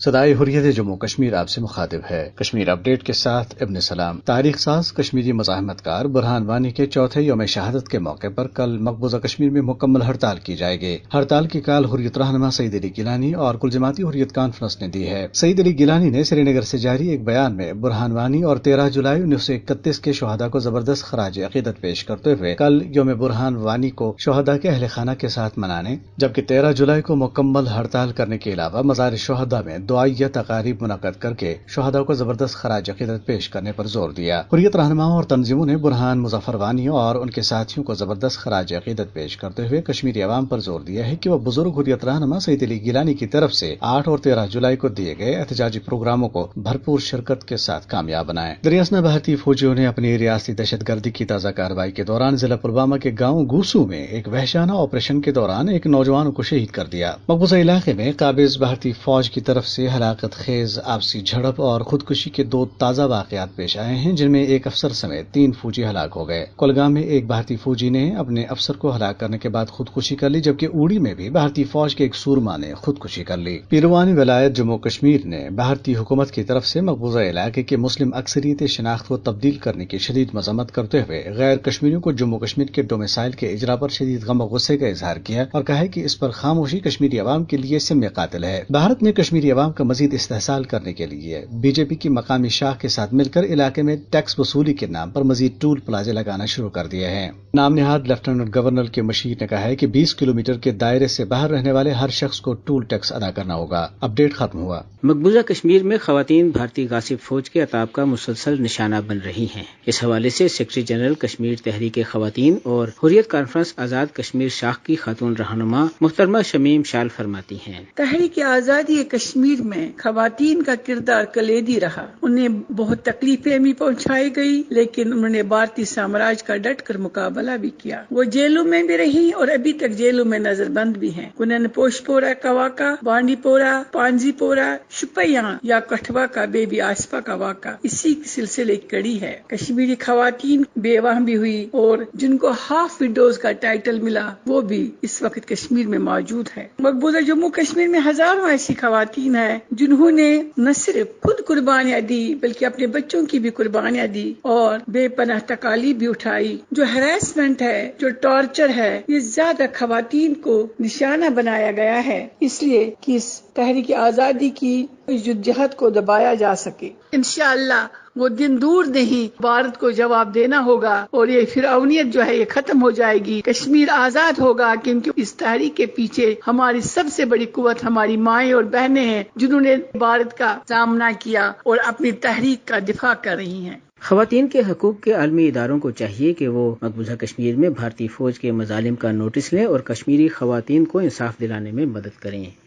صدائے حریت جموں کشمیر آپ سے مخاطب ہے۔ کشمیر اپڈیٹ کے ساتھ ابن سلام۔ تاریخ ساز کشمیری مزاحمت کار برہان وانی کے چوتھے یوم شہادت کے موقع پر کل مقبوضہ کشمیر میں مکمل ہڑتال کی جائے گی۔ ہڑتال کی کال حریت رہنما سعید علی گیلانی اور کل جماعتی حریت کانفرنس نے دی ہے۔ سعید علی گیلانی نے سری نگر سے جاری ایک بیان میں برہان وانی اور 13 جولائی 1931 کے شہداء کو زبردست خراج عقیدت پیش کرتے ہوئے کل یوم برہان وانی کو شہداء کے اہل خانہ کے ساتھ منانے، جبکہ 13 جولائی کو مکمل ہڑتال کرنے کے علاوہ مزار شہداء میں دعائیہ تقاریب منعقد کر کے شہداء کو زبردست خراج عقیدت پیش کرنے پر زور دیا۔ حریت رہنماؤں اور تنظیموں نے برہان مظفر وانی اور ان کے ساتھیوں کو زبردست خراج عقیدت پیش کرتے ہوئے کشمیری عوام پر زور دیا ہے کہ وہ بزرگ حریت رہنما سعید علی گیلانی کی طرف سے 8 اور 13 جولائی کو دیے گئے احتجاجی پروگراموں کو بھرپور شرکت کے ساتھ کامیاب بنائیں۔ دریاسنا بھارتی فوجیوں نے اپنی ریاستی دہشت گردی کی تازہ کارروائی کے دوران ضلع پلوامہ کے گاؤں گوسو میں ایک وحشانہ آپریشن کے دوران ایک نوجوان کو شہید کر دیا۔ مقبوضہ علاقے میں قابض بھارتی فوج کی طرف سے ہلاکت خیز آپسی جھڑپ اور خودکشی کے 2 تازہ واقعات پیش آئے ہیں، جن میں ایک افسر سمیت 3 فوجی ہلاک ہو گئے۔ کولگام میں ایک بھارتی فوجی نے اپنے افسر کو ہلاک کرنے کے بعد خودکشی کر لی، جبکہ اوڑی میں بھی بھارتی فوج کے ایک سورما نے خودکشی کر لی۔ پیروانی ولایت جموں کشمیر نے بھارتی حکومت کی طرف سے مقبوضہ علاقے کے مسلم اکثریتی شناخت کو تبدیل کرنے کی شدید مذمت کرتے ہوئے غیر کشمیریوں کو جموں کشمیر کے ڈومیسائل کے اجرا پر شدید غم و غصے کا اظہار کیا اور کہا ہے کہ اس پر خاموشی کشمیری عوام کے لیے سم قاتل ہے۔ بھارت نے کشمیری عوام کا مزید استحصال کرنے کے لیے بی جے پی کی مقامی شاخ کے ساتھ مل کر علاقے میں ٹیکس وصولی کے نام پر مزید ٹول پلازے لگانا شروع کر دیے ہیں۔ نام نہاد لیفٹیننٹ گورنر کے مشیر نے کہا ہے کہ 20 کلومیٹر کے دائرے سے باہر رہنے والے ہر شخص کو ٹول ٹیکس ادا کرنا ہوگا۔ اپڈیٹ ختم ہوا۔ مقبوضہ کشمیر میں خواتین بھارتی غاصب فوج کے عتاب کا مسلسل نشانہ بن رہی ہیں۔ اس حوالے سے سیکرٹری جنرل کشمیر تحریک خواتین اور حریت کانفرنس آزاد کشمیر شاخ کی خاتون رہنما محترمہ شمیم شال فرماتی ہیں، تحریک آزادی کشمیر میں خواتین کا کردار کلیدی رہا۔ انہیں بہت تکلیفیں بھی پہنچائی گئی، لیکن انہوں نے بھارتی سامراج کا ڈٹ کر مقابلہ بھی کیا۔ وہ جیلوں میں بھی رہی اور ابھی تک جیلوں میں نظر بند بھی ہیں۔ انہوں نے پوش پورہ کا واقعہ، بانڈی پورہ، پانزی پورہ، شپیاں یا کٹھوا کا بیبی آسپا کا واقعہ اسی سلسلے کی کڑی ہے۔ کشمیری خواتین بیوہ بھی ہوئی اور جن کو ہاف وڈوز کا ٹائٹل ملا وہ بھی اس وقت کشمیر میں موجود ہے۔ مقبوضہ جموں کشمیر میں ہزاروں ایسی خواتین ہیں جنہوں نے نہ صرف خود قربانیاں دی بلکہ اپنے بچوں کی بھی قربانیاں دی اور بے پناہ تکالیف بھی اٹھائی۔ جو ہراسمنٹ ہے، جو ٹارچر ہے، یہ زیادہ خواتین کو نشانہ بنایا گیا ہے، اس لیے کہ اس تحریک آزادی کی جدوجہد کو دبایا جا سکے۔ انشاءاللہ وہ دن دور نہیں، بھارت کو جواب دینا ہوگا اور یہ فرعونیت جو ہے یہ ختم ہو جائے گی، کشمیر آزاد ہوگا، کیونکہ اس تحریک کے پیچھے ہماری سب سے بڑی قوت ہماری مائیں اور بہنیں ہیں جنہوں نے بھارت کا سامنا کیا اور اپنی تحریک کا دفاع کر رہی ہیں۔ خواتین کے حقوق کے عالمی اداروں کو چاہیے کہ وہ مقبوضہ کشمیر میں بھارتی فوج کے مظالم کا نوٹس لیں اور کشمیری خواتین کو انصاف دلانے میں مدد کریں۔